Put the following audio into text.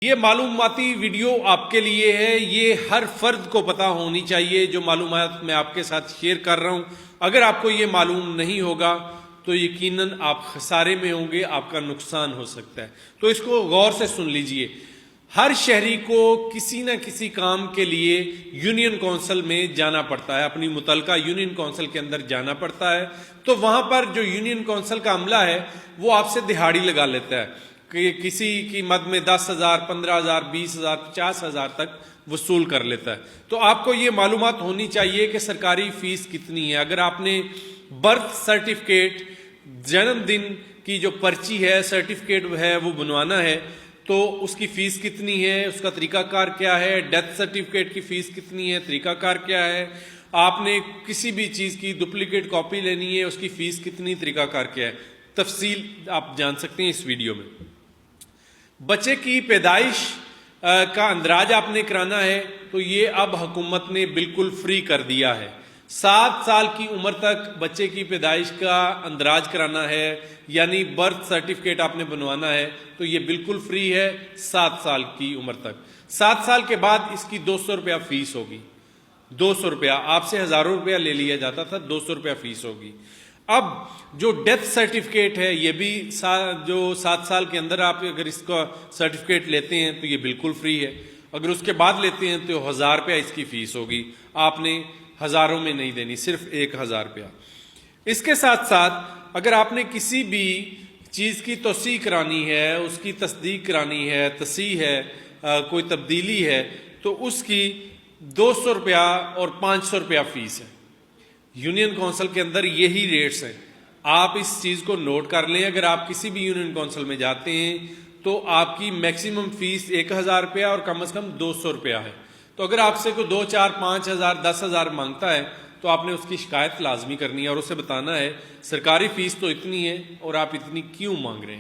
یہ معلوماتی ویڈیو آپ کے لیے ہے، یہ ہر فرد کو پتہ ہونی چاہیے جو معلومات میں آپ کے ساتھ شیئر کر رہا ہوں۔ اگر آپ کو یہ معلوم نہیں ہوگا تو یقیناً آپ خسارے میں ہوں گے، آپ کا نقصان ہو سکتا ہے، تو اس کو غور سے سن لیجئے۔ ہر شہری کو کسی نہ کسی کام کے لیے یونین کونسل میں جانا پڑتا ہے، اپنی متعلقہ یونین کونسل کے اندر جانا پڑتا ہے، تو وہاں پر جو یونین کونسل کا عملہ ہے وہ آپ سے دہاڑی لگا لیتا ہے کہ کسی کی مد میں 10,000 15,000 20,000 50,000 تک وصول کر لیتا ہے۔ تو آپ کو یہ معلومات ہونی چاہیے کہ سرکاری فیس کتنی ہے۔ اگر آپ نے برتھ سرٹیفکیٹ، جنم دن کی جو پرچی ہے، سرٹیفکیٹ ہے، وہ بنوانا ہے تو اس کی فیس کتنی ہے، اس کا طریقہ کار کیا ہے، ڈیتھ سرٹیفکیٹ کی فیس کتنی ہے، طریقہ کار کیا ہے، آپ نے کسی بھی چیز کی ڈپلیکیٹ کاپی لینی ہے، اس کی فیس کتنی، طریقہ کار کیا ہے، تفصیل آپ جان سکتے ہیں اس ویڈیو میں۔ بچے کی پیدائش کا اندراج آپ نے کرانا ہے تو یہ اب حکومت نے بالکل فری کر دیا ہے۔ 7 سال کی عمر تک بچے کی پیدائش کا اندراج کرانا ہے، یعنی برتھ سرٹیفکیٹ آپ نے بنوانا ہے تو یہ بالکل فری ہے 7 سال کی عمر تک۔ 7 سال کے بعد اس کی 200 روپیہ فیس ہوگی، 200 روپیہ، آپ سے ہزاروں روپیہ لے لیا جاتا تھا، 200 روپیہ فیس ہوگی۔ اب جو ڈیتھ سرٹیفکیٹ ہے یہ بھی جو 7 سال کے اندر آپ اگر اس کا سرٹیفکیٹ لیتے ہیں تو یہ بالکل فری ہے، اگر اس کے بعد لیتے ہیں تو 1,000 روپیہ اس کی فیس ہوگی، آپ نے ہزاروں میں نہیں دینی، صرف 1,000 روپیہ۔ اس کے ساتھ ساتھ اگر آپ نے کسی بھی چیز کی توثیق کرانی ہے، اس کی تصدیق کرانی ہے، تصحیح ہے، کوئی تبدیلی ہے تو اس کی 200 روپیہ اور 500 روپیہ فیس ہے۔ یونین کونسل کے اندر یہی ریٹس ہیں، آپ اس چیز کو نوٹ کر لیں۔ اگر آپ کسی بھی یونین کونسل میں جاتے ہیں تو آپ کی میکسیمم فیس 1,000 روپیہ اور کم از کم 200 روپیہ ہے، تو اگر آپ سے کوئی 2 4 5 ہزار 10,000 مانگتا ہے تو آپ نے اس کی شکایت لازمی کرنی ہے اور اسے بتانا ہے سرکاری فیس تو اتنی ہے اور آپ اتنی کیوں مانگ رہے ہیں۔